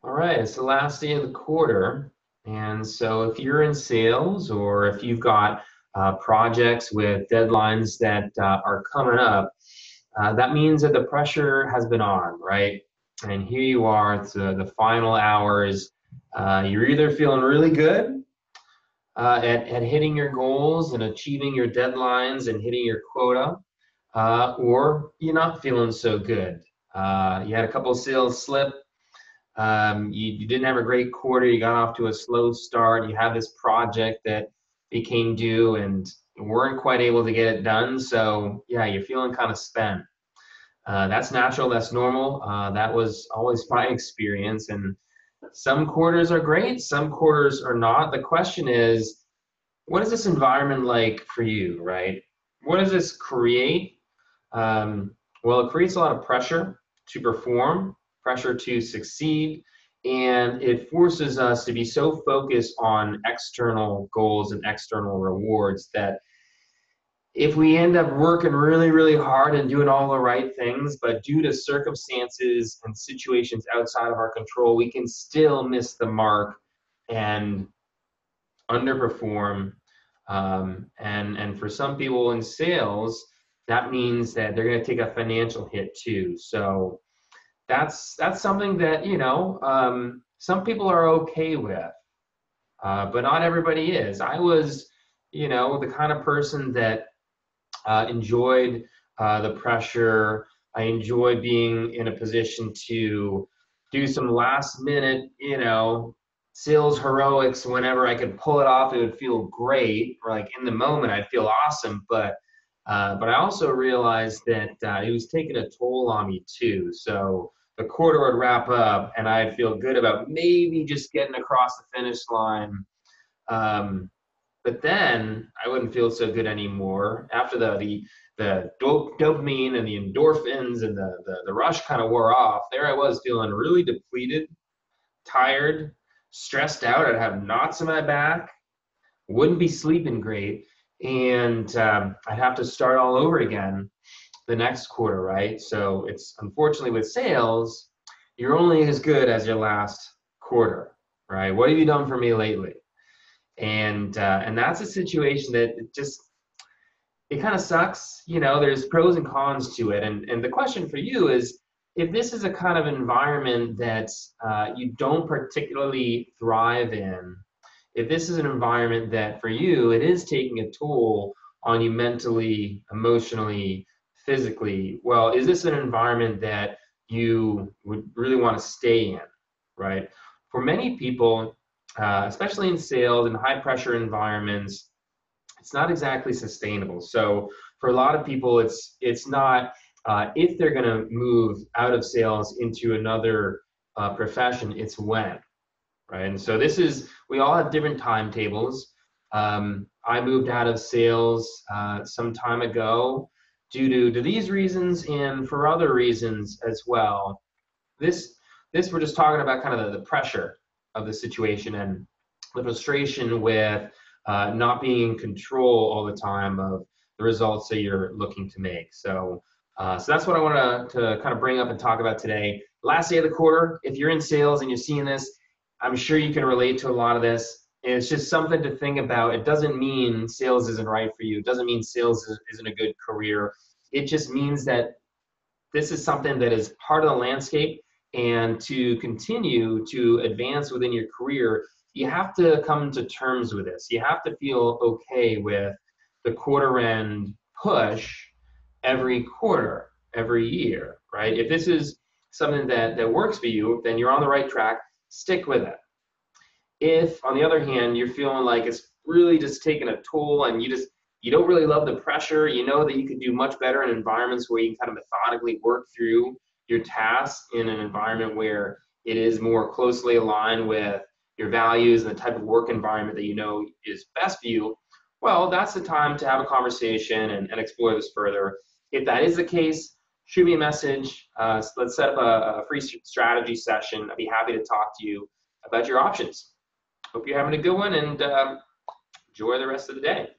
All right, it's the last day of the quarter. And so if you're in sales or if you've got projects with deadlines that are coming up, that means that the pressure has been on, right? And here you are, it's the final hours. You're either feeling really good at hitting your goals and achieving your deadlines and hitting your quota, or you're not feeling so good. You had a couple of sales slip. You didn't have a great quarter. You got off to a slow start. You had this project that became due and weren't quite able to get it done. So yeah, you're feeling kind of spent. That's natural. That's normal. That was always my experience. And some quarters are great. Some quarters are not. The question is, what is this environment like for you, right? What does this create? Well, it creates a lot of pressure to perform, pressure to succeed, and it forces us to be so focused on external goals and external rewards that if we end up working really, really hard and doing all the right things, but due to circumstances and situations outside of our control, we can still miss the mark and underperform. And for some people in sales, that means that they're going to take a financial hit too. So that's something that some people are okay with, but not everybody is. I was, the kind of person that enjoyed the pressure. I enjoyed being in a position to do some last minute, sales heroics whenever I could pull it off. It would feel great. Or like in the moment, I'd feel awesome. But I also realized that it was taking a toll on me too. So the quarter would wrap up, and I'd feel good about maybe just getting across the finish line. Um, but then I wouldn't feel so good anymore after the dopamine and the endorphins and the rush kind of wore off. There I was feeling really depleted, tired, stressed out. I'd have knots in my back, wouldn't be sleeping great, and I'd have to start all over again the next quarter, right? So it's unfortunately with sales, you're only as good as your last quarter, right? What have you done for me lately? And that's a situation that it kind of sucks. There's pros and cons to it. And the question for you is, if this is a kind of environment that you don't particularly thrive in, if this is an environment that for you, it is taking a toll on you mentally, emotionally, physically, well, is this an environment that you would really want to stay in, right? For many people, especially in sales and high pressure environments, it's not exactly sustainable. So for a lot of people, it's not if they're going to move out of sales into another profession, it's when, right? And so we all have different timetables. I moved out of sales some time ago due to these reasons and for other reasons as well. This we're just talking about kind of the pressure of the situation and the frustration with not being in control all the time of the results that you're looking to make. So that's what I want to kind of bring up and talk about today. Last day of the quarter, if you're in sales and you're seeing this, I'm sure you can relate to a lot of this. And it's just something to think about. It doesn't mean sales isn't right for you. It doesn't mean sales isn't a good career. It just means that this is something that is part of the landscape. And to continue to advance within your career, you have to come to terms with this. You have to feel okay with the quarter end push every quarter, every year, right? If this is something that works for you, then you're on the right track. Stick with it. If, on the other hand, you're feeling like it's really just taking a toll and you don't really love the pressure, you know that you could do much better in environments where you can kind of methodically work through your tasks in an environment where it is more closely aligned with your values and the type of work environment that you know is best for you, well, that's the time to have a conversation and explore this further. If that is the case, shoot me a message. Let's set up a free strategy session. I'd be happy to talk to you about your options. Hope you're having a good one and enjoy the rest of the day.